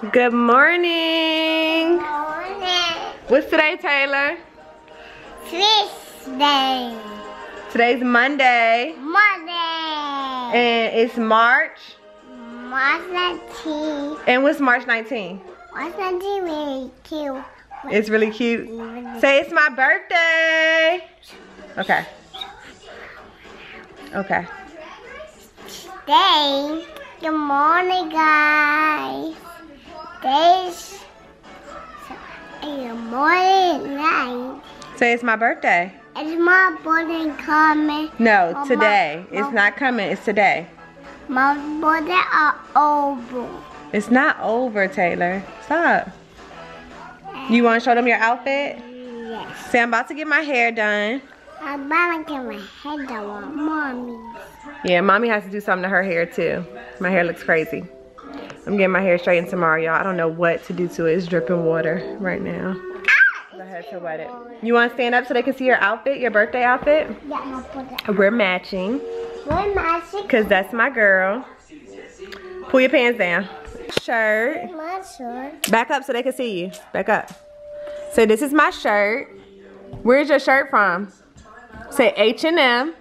Good morning. Morning. What's today, Taylor? Tuesday. Today's Monday. Monday. And it's March. March 19th. And what's March 19th? March 19th really cute. It's really cute. Say it's my birthday. Okay. Okay. Today, good morning, guys. Today's good morning night. Say it's my birthday. It's my birthday coming. No, today. It's not coming. It's today. My birthday are over. It's not over, Taylor. Stop. You want to show them your outfit? Yes. Say I'm about to get my hair done. I'm about to get my head done, Mommy. Yeah, Mommy has to do something to her hair too. My hair looks crazy. I'm getting my hair straightened tomorrow, y'all. I don't know what to do to it. It's dripping water right now. I had to wet it. You want to stand up so they can see your outfit, your birthday outfit? Yeah, my birthday. We're matching. We're matching. Because that's my girl. Pull your pants down. Shirt. My shirt. Back up so they can see you. Back up. Say, this is my shirt. Where's your shirt from? Say H&M.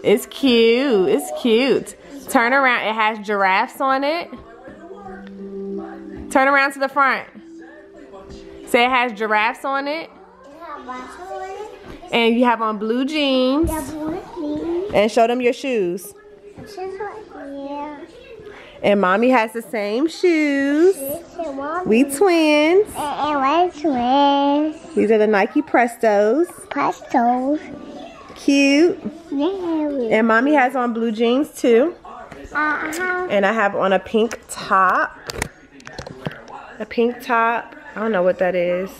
It's cute. It's cute. Turn around. It has giraffes on it. Turn around to the front. Say it has giraffes on it. And you have on blue jeans. And show them your shoes. Yeah. And Mommy has the same shoes. We twins. And we're twins. These are the Nike Prestos. Pastos. Cute. Yeah. And Mommy has on blue jeans too. Uh-huh. And I have on a pink top. A pink top. I don't know what that is.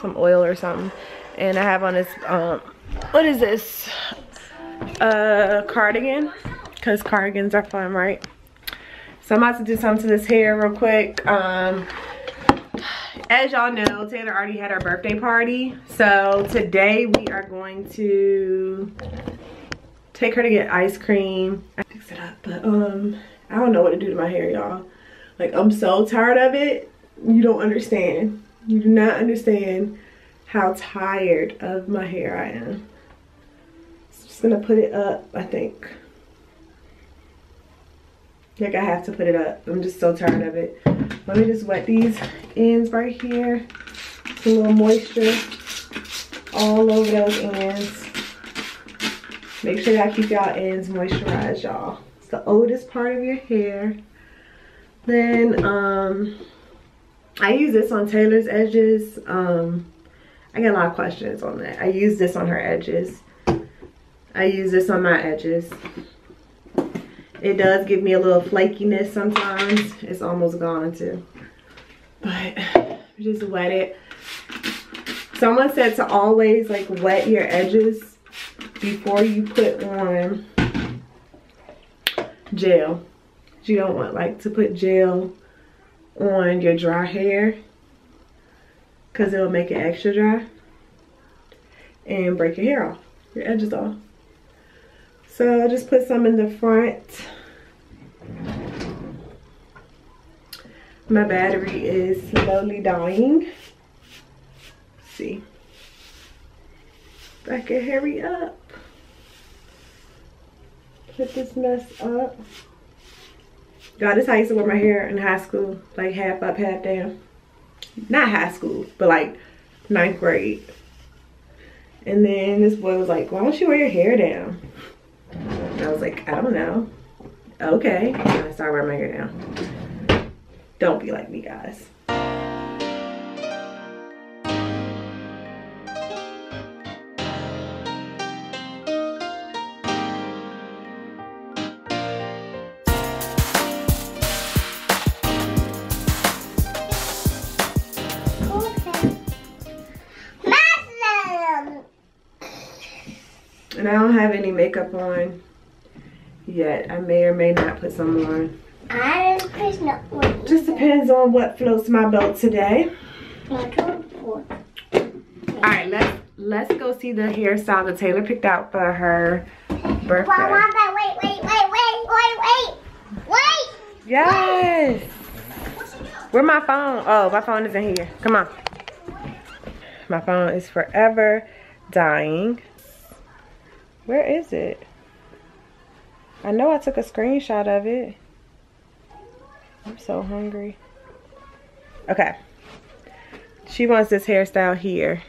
Some oil or something. And I have on this, what is this? Cardigan. Because cardigans are fun, right? So I'm about to do something to this hair real quick. As y'all know, Taylor already had her birthday party. So today we are going to take her to get ice cream. I fix it up, but I don't know what to do to my hair, y'all. Like, I'm so tired of it. You don't understand. You do not understand how tired of my hair I am. So just gonna put it up, I think. Like, I have to put it up. I'm just so tired of it. Let me just wet these ends right here. Some little moisture all over those ends. Make sure y'all keep y'all ends moisturized, y'all. It's the oldest part of your hair. Then, I use this on Taylor's edges. I get a lot of questions on that. I use this on her edges. I use this on my edges. It does give me a little flakiness sometimes. It's almost gone too. But just wet it. Someone said to always like wet your edges before you put on gel. You don't want like to put gel on your dry hair because it'll make it extra dry and break your hair off, your edges off. So I'll just put some in the front. My battery is slowly dying. Let's see if I can hurry up. Put this mess up. God, this is how I used to wear my hair in high school. Like half up, half down. Not high school, but like 9th grade. And then this boy was like, why don't you wear your hair down? And I was like, I don't know. Okay. And I started wearing my hair down. Don't be like me, guys. And I don't have any makeup on yet. I may or may not put some on. I didn't put no on. Just depends on what floats my boat today. Alright, let's go see the hairstyle that Taylor picked out for her birthday. Wait. Yes. Where my phone? Oh, my phone is in here. Come on. My phone is forever dying. Where is it? I know I took a screenshot of it. I'm so hungry. Okay. She wants this hairstyle here.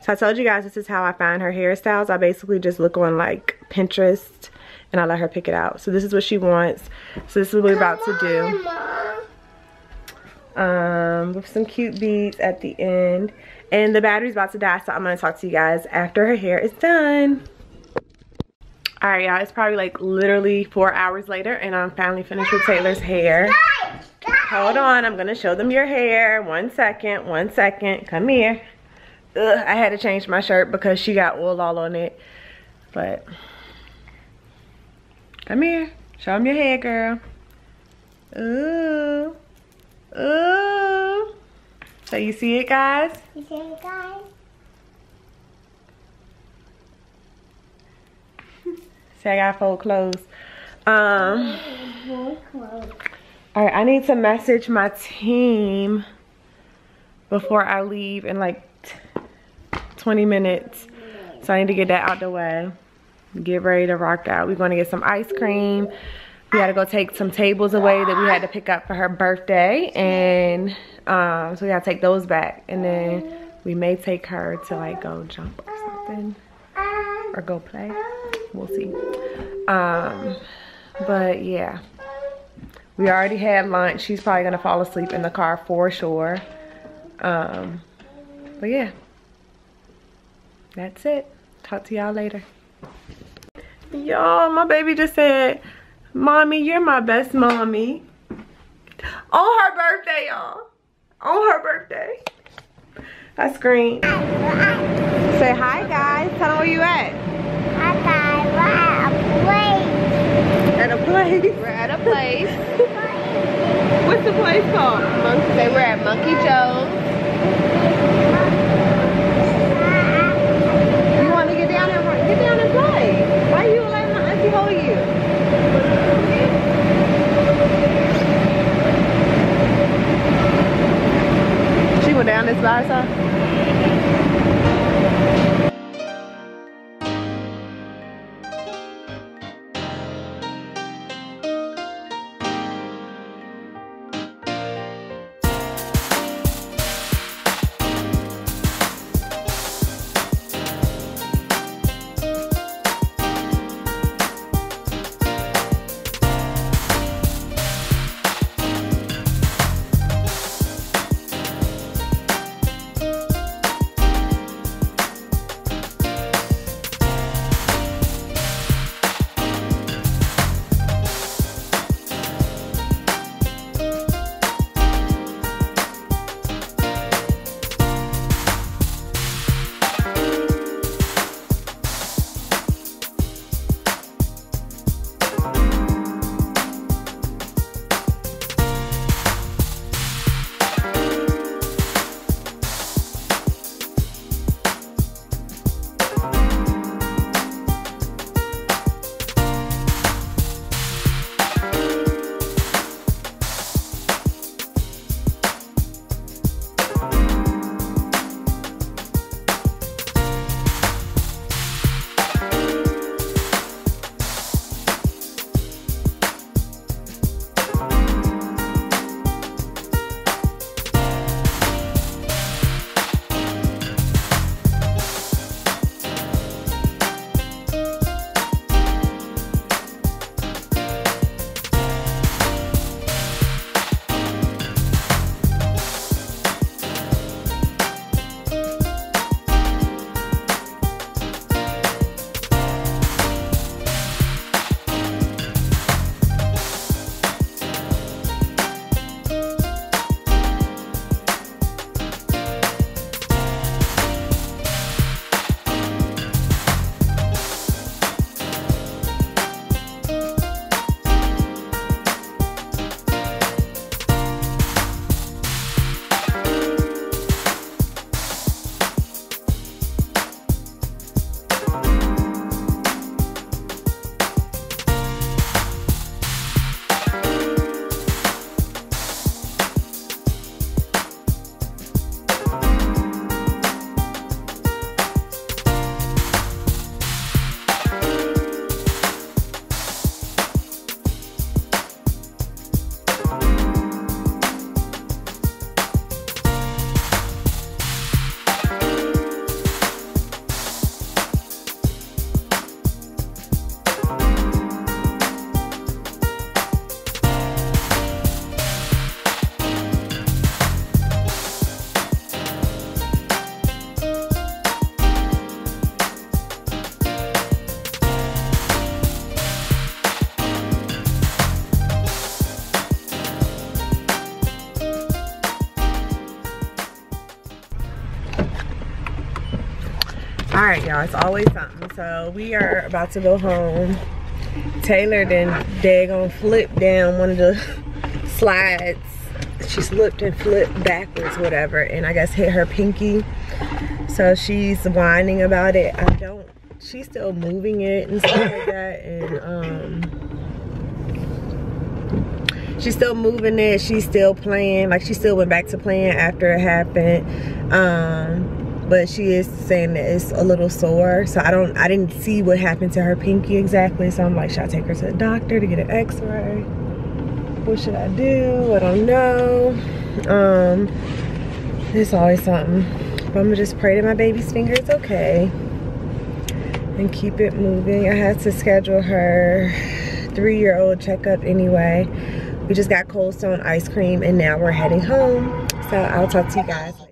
So I told you guys this is how I find her hairstyles. I basically just look on like Pinterest and I let her pick it out. So this is what she wants. So this is what we're about to do. With some cute beads at the end. And the battery's about to die, so I'm gonna talk to you guys after her hair is done. Alright y'all, it's probably like literally 4 hours later and I'm finally finished with Taylor's hair. Hold on, I'm gonna show them your hair. 1 second, 1 second. Come here. Ugh, I had to change my shirt because she got oil all on it. But come here. Show them your hair, girl. Ooh. Ooh. So you see it, guys? You see it, guys? See, I gotta fold clothes. Alright, I need to message my team before I leave in like 20 minutes. So I need to get that out the way. Get ready to rock out. We're gonna get some ice cream. We gotta go take some tables away that we had to pick up for her birthday. And so we gotta take those back. And then we may take her to like go jump or something. Or go play. We'll see. But yeah. We already had lunch. She's probably gonna fall asleep in the car for sure. But yeah. That's it. Talk to y'all later. Y'all, my baby just said, Mommy, you're my best mommy. On her birthday, y'all. On her birthday. I screamed. Say hi, guys. Tell them where you at. Hi, guys. We're at a place. At a place. We're at a place. What's the place called? Say we're at Monkey Joe's. You want to get down and play? Why you letting my auntie hold you? She went down this by herself? All right, y'all, it's always something. So we are about to go home. Taylor then daggone flipped down one of the slides. She slipped and flipped backwards, whatever, and I guess hit her pinky. So she's whining about it. She's still moving it and stuff like that, and she's still moving it. She's still playing, like she still went back to playing after it happened. But she is saying that it's a little sore. So I didn't see what happened to her pinky exactly. So I'm like, should I take her to the doctor to get an x-ray? What should I do? I don't know. It's always something. But I'm gonna just pray that my baby's finger is okay and keep it moving. I had to schedule her 3-year-old checkup anyway. We just got Cold Stone ice cream and now we're heading home. So I'll talk to you guys later.